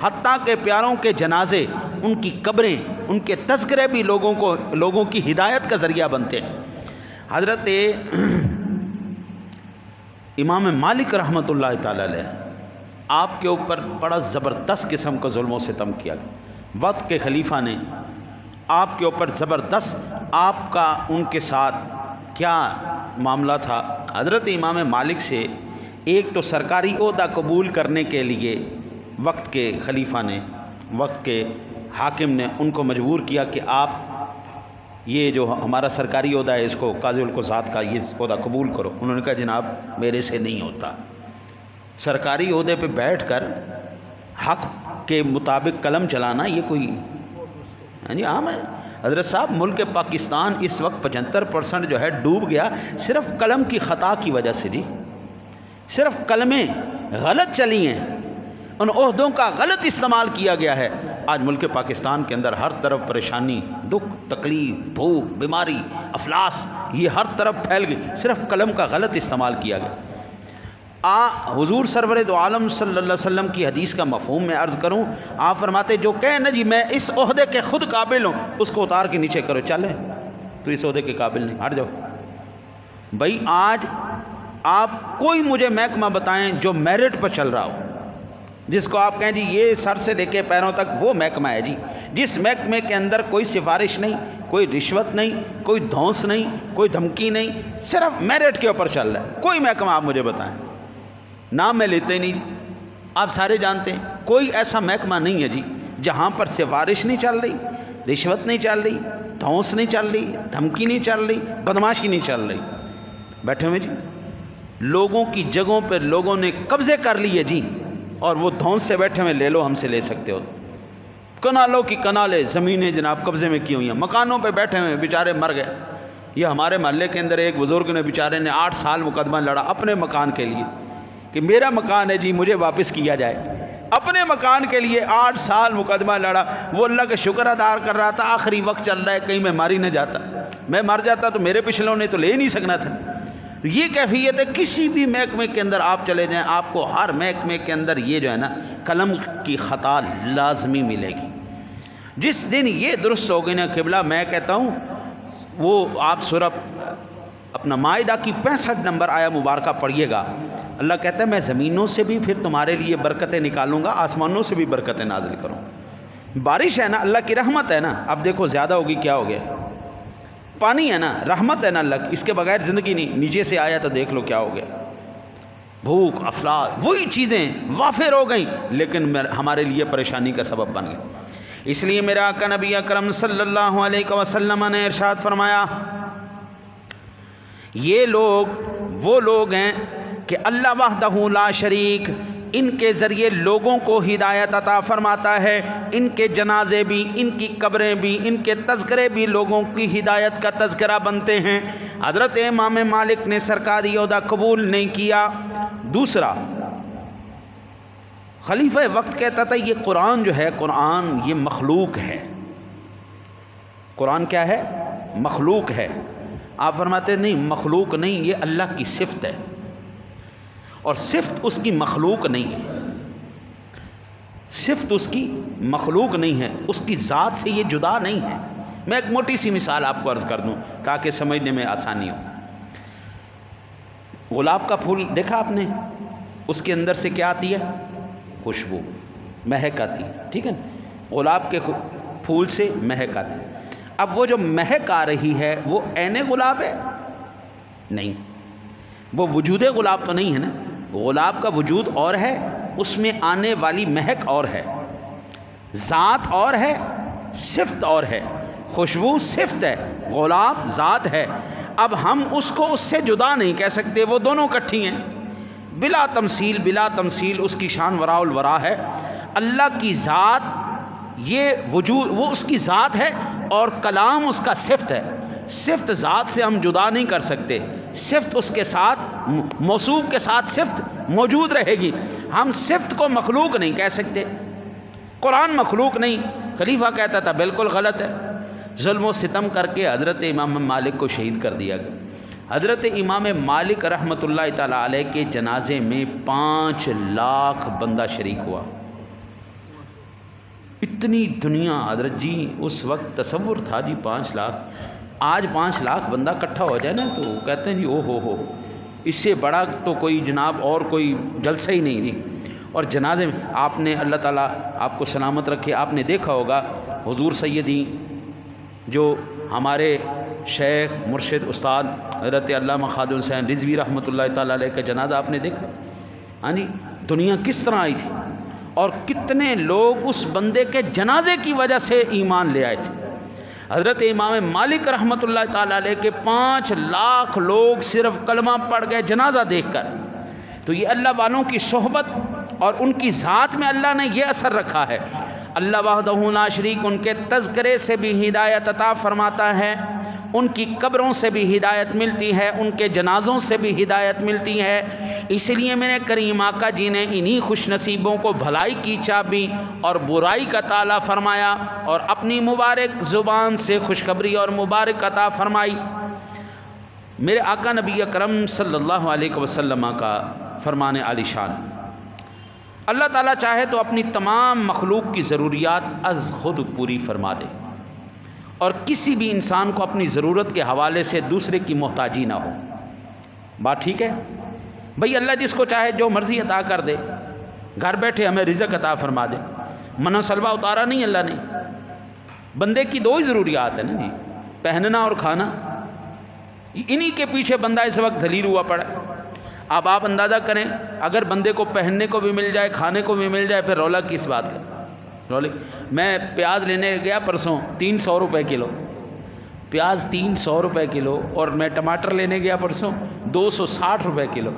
حتیٰ کہ پیاروں کے جنازے، ان کی قبریں، ان کے تذکرے بھی لوگوں کی ہدایت کا ذریعہ بنتے ہیں۔ حضرت امام مالک رحمۃ اللہ تعالی علیہ، آپ کے اوپر بڑا زبردست قسم کا ظلم و ستم کیا گیا۔ وقت کے خلیفہ نے آپ کے اوپر زبردست، آپ کا ان کے ساتھ کیا معاملہ تھا؟ حضرت امام مالک سے ایک تو سرکاری عہدہ قبول کرنے کے لیے وقت کے خلیفہ نے، وقت کے حاکم نے ان کو مجبور کیا کہ آپ یہ جو ہمارا سرکاری عہدہ ہے اس کو، قاضی القضات کا یہ عہدہ قبول کرو۔ انہوں نے کہا جناب میرے سے نہیں ہوتا۔ سرکاری عہدے پہ بیٹھ کر حق کے مطابق قلم چلانا یہ کوئی جی عام ہے؟ حضرت صاحب ملک پاکستان اس وقت 75% جو ہے ڈوب گیا صرف قلم کی خطا کی وجہ سے جی، صرف کلمیں غلط چلی ہیں، ان عہدوں کا غلط استعمال کیا گیا ہے۔ آج ملک پاکستان کے اندر ہر طرف پریشانی، دکھ، تکلیف، بھوک، بیماری، افلاس، یہ ہر طرف پھیل گئی، صرف قلم کا غلط استعمال کیا گیا۔ حضور سرور دو عالم صلی اللہ علیہ وسلم کی حدیث کا مفہوم میں عرض کروں، آپ فرماتے جو کہے نا جی میں اس عہدے کے خود قابل ہوں، اس کو اتار کے نیچے کرو، چلے تو اس عہدے کے قابل نہیں، ہٹ جاؤ۔ بھائی آج آپ کوئی مجھے محکمہ بتائیں جو میرٹ پر چل رہا ہو، جس کو آپ کہیں جی یہ سر سے لے کے پیروں تک وہ محکمہ ہے جی، جس محکمے کے اندر کوئی سفارش نہیں، کوئی رشوت نہیں، کوئی دھونس نہیں، کوئی دھمکی نہیں، صرف میرٹ کے اوپر چل رہا ہے، کوئی محکمہ آپ مجھے بتائیں۔ نام میں لیتے نہیں جی، آپ سارے جانتے ہیں کوئی ایسا محکمہ نہیں ہے جی جہاں پر سفارش نہیں چل رہی، رشوت نہیں چل رہی، دھونس نہیں چل رہی، دھمکی نہیں چل رہی، بدماشی نہیں چل رہی۔ بیٹھے ہوئے جی لوگوں کی جگہوں پہ لوگوں نے قبضے کر لیے جی، اور وہ دھونس سے بیٹھے ہوئے لے لو ہم سے لے سکتے ہو، کنالوں کی کنالیں زمینیں جناب قبضے میں کی ہوئی ہیں، مکانوں پہ بیٹھے ہوئے بیچارے مر گئے۔ یہ ہمارے محلے کے اندر ایک بزرگ نے بیچارے نے 8 سال مقدمہ لڑا اپنے مکان کے لیے کہ میرا مکان ہے جی مجھے واپس کیا جائے، اپنے مکان کے لیے 8 سال مقدمہ لڑا۔ وہ اللہ کا شکر ادا کر رہا تھا آخری وقت چل رہا ہے کہیں میں مر ہی نہ جاتا، میں مر جاتا تو میرے پچھلوں نے تو لے نہیں سکنا تھا۔ یہ کیفیت ہے، کسی بھی محکمے کے اندر آپ چلے جائیں آپ کو ہر محکمے کے اندر یہ جو ہے نا قلم کی خطا لازمی ملے گی۔ جس دن یہ درست ہو گئی نا قبلہ، میں کہتا ہوں وہ آپ سورہ اپنا مائدہ کی 65 نمبر آیا مبارکہ پڑھیے گا، اللہ کہتا ہے میں زمینوں سے بھی پھر تمہارے لیے برکتیں نکالوں گا، آسمانوں سے بھی برکتیں نازل کروں۔ بارش ہے نا اللہ کی رحمت ہے نا، اب دیکھو زیادہ ہوگی کیا ہو گیا، پانی ہے نا رحمت ہے نا اللہ کی، اس کے بغیر زندگی نہیں، نیچے سے آیا تو دیکھ لو کیا ہو گیا، بھوک، افلاس، وہی چیزیں وافر ہو گئیں لیکن ہمارے لیے پریشانی کا سبب بن گئی۔ اس لیے میرا آقا نبی اکرم صلی اللہ علیہ وسلم نے ارشاد فرمایا یہ لوگ وہ لوگ ہیں کہ اللہ وحدہ لا شریک ان کے ذریعے لوگوں کو ہدایت عطا فرماتا ہے، ان کے جنازے بھی، ان کی قبریں بھی، ان کے تذکرے بھی لوگوں کی ہدایت کا تذکرہ بنتے ہیں۔ حضرت امام مالک نے سرکاری عہدہ قبول نہیں کیا۔ دوسرا خلیفہ وقت کہتا تھا یہ قرآن جو ہے، قرآن یہ مخلوق ہے، قرآن کیا ہے؟ مخلوق ہے۔ آپ فرماتے نہیں مخلوق نہیں، یہ اللہ کی صفت ہے، اور صفت اس کی مخلوق نہیں ہے، صفت اس کی مخلوق نہیں ہے، اس کی ذات سے یہ جدا نہیں ہے۔ میں ایک موٹی سی مثال آپ کو عرض کر دوں تاکہ سمجھنے میں آسانی ہو۔ گلاب کا پھول دیکھا آپ نے، اس کے اندر سے کیا آتی ہے؟ خوشبو، مہک آتی ہے، ٹھیک ہے نا؟ گلاب کے پھول سے مہک آتی ہے۔ اب وہ جو مہک آ رہی ہے وہ عین گلاب ہے؟ نہیں، وہ وجود گلاب تو نہیں ہے نا، گلاب کا وجود اور ہے، اس میں آنے والی مہک اور ہے، ذات اور ہے، صفت اور ہے۔ خوشبو صفت ہے، گلاب ذات ہے۔ اب ہم اس کو اس سے جدا نہیں کہہ سکتے، وہ دونوں اکٹھی ہیں، بلا تمثیل، بلا تمثیل اس کی شان وراء الورا ہے۔ اللہ کی ذات یہ وجود، وہ اس کی ذات ہے، اور کلام اس کا صفت ہے۔ صفت ذات سے ہم جدا نہیں کر سکتے، صفت اس کے ساتھ، موصوف کے ساتھ صفت موجود رہے گی۔ ہم صفت کو مخلوق نہیں کہہ سکتے، قرآن مخلوق نہیں۔ خلیفہ کہتا تھا بالکل غلط ہے، ظلم و ستم کر کے حضرت امام مالک کو شہید کر دیا گیا۔ حضرت امام مالک رحمۃ اللہ تعالیٰ علیہ کے جنازے میں 5 لاکھ بندہ شریک ہوا، کتنی دنیا حضرت جی اس وقت تصور تھا جی 5 لاکھ. آج 5 لاکھ بندہ اکٹھا ہو جائے نا تو کہتے ہیں جی او ہو اس سے بڑا تو کوئی جناب اور کوئی جلسہ ہی نہیں جی. اور جنازے میں آپ نے اللہ تعالیٰ آپ کو سلامت رکھے، آپ نے دیکھا ہوگا حضور سیدی جو ہمارے شیخ مرشد استاد حضرت علامہ خالد حسین رضوی رحمۃ اللہ تعالیٰ علیہ کا جنازہ آپ نے دیکھا. ہاں جی، دنیا کس طرح آئی تھی اور کتنے لوگ اس بندے کے جنازے کی وجہ سے ایمان لے آئے تھے. حضرت امام مالک رحمۃ اللہ تعالیٰ علیہ کے 5 لاکھ لوگ صرف کلمہ پڑھ گئے جنازہ دیکھ کر. تو یہ اللہ والوں کی صحبت اور ان کی ذات میں اللہ نے یہ اثر رکھا ہے. اللہ وحدہ لا شریک ان کے تذکرے سے بھی ہدایت عطا فرماتا ہے، ان کی قبروں سے بھی ہدایت ملتی ہے، ان کے جنازوں سے بھی ہدایت ملتی ہے. اس لیے میرے کریم آقا جی نے انہی خوش نصیبوں کو بھلائی کی چابی اور برائی کا تالا فرمایا اور اپنی مبارک زبان سے خوشخبری اور مبارک عطا فرمائی. میرے آقا نبی اکرم صلی اللہ علیہ وسلم کا فرمان عالی شان، اللہ تعالیٰ چاہے تو اپنی تمام مخلوق کی ضروریات از خود پوری فرما دے اور کسی بھی انسان کو اپنی ضرورت کے حوالے سے دوسرے کی محتاجی نہ ہو. بات ٹھیک ہے بھئی؟ اللہ جس کو چاہے جو مرضی عطا کر دے، گھر بیٹھے ہمیں رزق عطا فرما دے. منع سلوہ اتارا نہیں اللہ نے. بندے کی 2 ہی ضروریات ہیں نا جی، پہننا اور کھانا. انہی کے پیچھے بندہ اس وقت ذلیل ہوا پڑا. اب آپ اندازہ کریں اگر بندے کو پہننے کو بھی مل جائے، کھانے کو بھی مل جائے، پھر رولا کس بات کا؟ رولا. میں پیاز لینے گیا پرسوں 300 روپے کلو، پیاز 300 روپے کلو، اور میں ٹماٹر لینے گیا پرسوں 260 روپے کلو.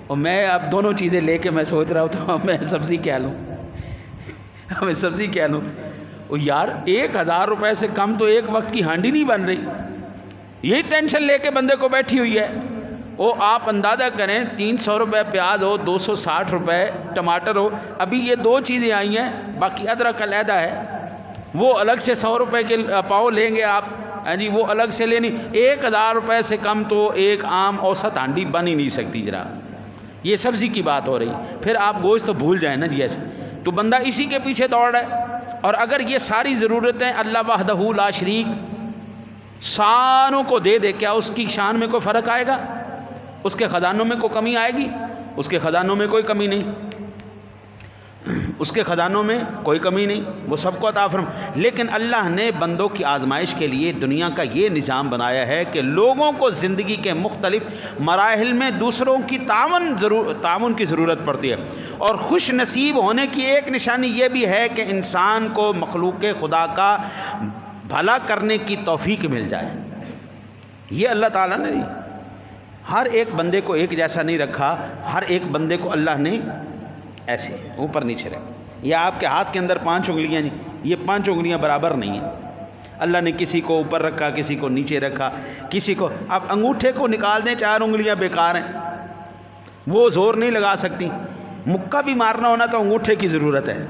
اور میں اب دونوں چیزیں لے کے میں سوچ رہا ہوتا ہوں میں سبزی کیا لوں، میں سبزی کیا لوں. یار 1000 روپے سے کم تو ایک وقت کی ہانڈی نہیں بن رہی. یہی ٹینشن لے کے بندے کو بیٹھی ہوئی ہے. وہ آپ اندازہ کریں 300 روپے پیاز ہو، 260 روپے ٹماٹر ہو. ابھی یہ 2 چیزیں آئی ہیں، باقی ادرک علیحدہ ہے، وہ الگ سے 100 روپے کے پاؤ لیں گے آپ. ہاں جی، وہ الگ سے لینی. 1000 روپے سے کم تو ایک عام اوسط ہانڈی بن ہی نہیں سکتی. جناب یہ سبزی کی بات ہو رہی. پھر آپ گوشت تو بھول جائیں نا جی. ایسے تو بندہ اسی کے پیچھے دوڑ رہا ہے. اور اگر یہ ساری ضرورتیں اللہ وحدہ لا شریک ساروں کو دے دے، کیا اس کی شان میں کوئی فرق آئے گا؟ اس کے خزانوں میں کوئی کمی آئے گی؟ اس کے خزانوں میں کوئی کمی نہیں، اس کے خزانوں میں کوئی کمی نہیں، وہ سب کو عطا فرما. لیکن اللہ نے بندوں کی آزمائش کے لیے دنیا کا یہ نظام بنایا ہے کہ لوگوں کو زندگی کے مختلف مراحل میں دوسروں کی تعاون کی ضرورت پڑتی ہے. اور خوش نصیب ہونے کی ایک نشانی یہ بھی ہے کہ انسان کو مخلوق خدا کا بھلا کرنے کی توفیق مل جائے. یہ اللہ تعالیٰ نے ہر ایک بندے کو ایک جیسا نہیں رکھا، ہر ایک بندے کو اللہ نے ایسے اوپر نیچے رکھا. یہ آپ کے ہاتھ کے اندر 5 انگلیاں نہیں، یہ 5 انگلیاں برابر نہیں ہیں. اللہ نے کسی کو اوپر رکھا، کسی کو نیچے رکھا، کسی کو. اب انگوٹھے کو نکال دیں 4 انگلیاں بیکار ہیں، وہ زور نہیں لگا سکتی. مکہ بھی مارنا ہونا تو انگوٹھے کی ضرورت ہے.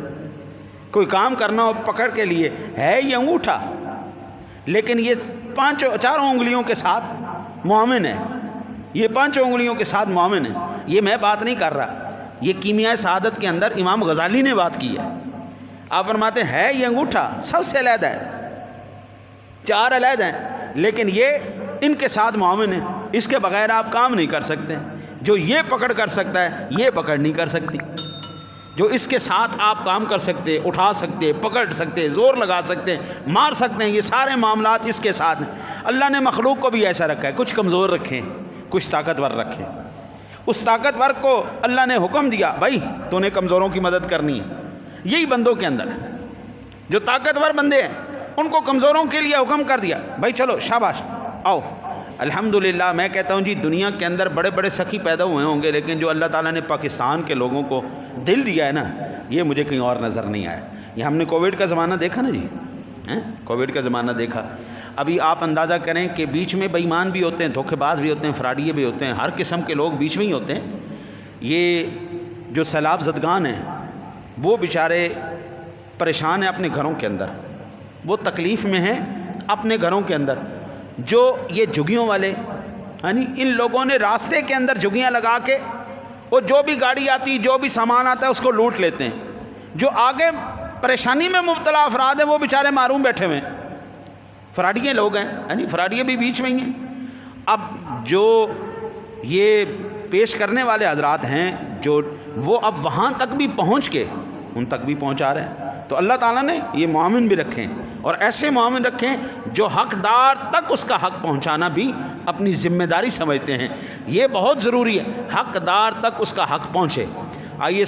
کوئی کام کرنا ہو پکڑ کے لیے ہے یہ انگوٹھا، لیکن یہ 4 انگلیوں کے ساتھ معاون ہے. یہ 5 انگلیوں کے ساتھ معاون ہے. یہ میں بات نہیں کر رہا، یہ کیمیائے سعادت کے اندر امام غزالی نے بات کی ہے. آپ فرماتے ہیں یہ انگوٹھا سب سے علیحدہ ہے، 4 علیحدہ ہیں، لیکن یہ ان کے ساتھ معاون ہے. اس کے بغیر آپ کام نہیں کر سکتے. جو یہ پکڑ کر سکتا ہے یہ پکڑ نہیں کر سکتی. جو اس کے ساتھ آپ کام کر سکتے، اٹھا سکتے، پکڑ سکتے، زور لگا سکتے، مار سکتے ہیں، یہ سارے معاملات اس کے ساتھ ہیں. اللہ نے مخلوق کو بھی ایسا رکھا ہے، کچھ کمزور رکھے، کچھ طاقتور رکھے. اس طاقتور کو اللہ نے حکم دیا بھائی تو نے کمزوروں کی مدد کرنی ہے. یہی بندوں کے اندر ہے. جو طاقتور بندے ہیں ان کو کمزوروں کے لیے حکم کر دیا بھائی چلو شاباش آؤ. الحمدللہ میں کہتا ہوں جی دنیا کے اندر بڑے بڑے سخی پیدا ہوئے ہوں گے، لیکن جو اللہ تعالیٰ نے پاکستان کے لوگوں کو دل دیا ہے نا، یہ مجھے کہیں اور نظر نہیں آیا. یہ ہم نے کووڈ کا زمانہ دیکھا نا جی، کووڈ کا زمانہ دیکھا. ابھی آپ اندازہ کریں کہ بیچ میں بے ایمان بھی ہوتے ہیں، دھوکے باز بھی ہوتے ہیں، فراڈیے بھی ہوتے ہیں، ہر قسم کے لوگ بیچ میں ہی ہوتے ہیں. یہ جو سیلاب زدگان ہیں وہ بیچارے پریشان ہیں اپنے گھروں کے اندر، وہ تکلیف میں ہیں اپنے گھروں کے اندر. جو یہ جھگیوں والے یعنی ان لوگوں نے راستے کے اندر جھگیاں لگا کے وہ جو بھی گاڑی آتی جو بھی سامان آتا ہے اس کو لوٹ لیتے ہیں. جو آگے پریشانی میں مبتلا افراد ہیں وہ بیچارے معروم بیٹھے ہوئے ہیں، فراڈیے لوگ ہیں، یعنی فراڈیے بھی بیچ میں ہی ہیں۔ اب جو یہ پیش کرنے والے حضرات ہیں جو وہ اب وہاں تک بھی پہنچ کے ان تک بھی پہنچا رہے ہیں، تو اللہ تعالیٰ نے یہ معاون بھی رکھیں اور ایسے معاون رکھیں جو حقدار تک اس کا حق پہنچانا بھی اپنی ذمہ داری سمجھتے ہیں۔ یہ بہت ضروری ہے، حقدار تک اس کا حق پہنچے۔ آئیے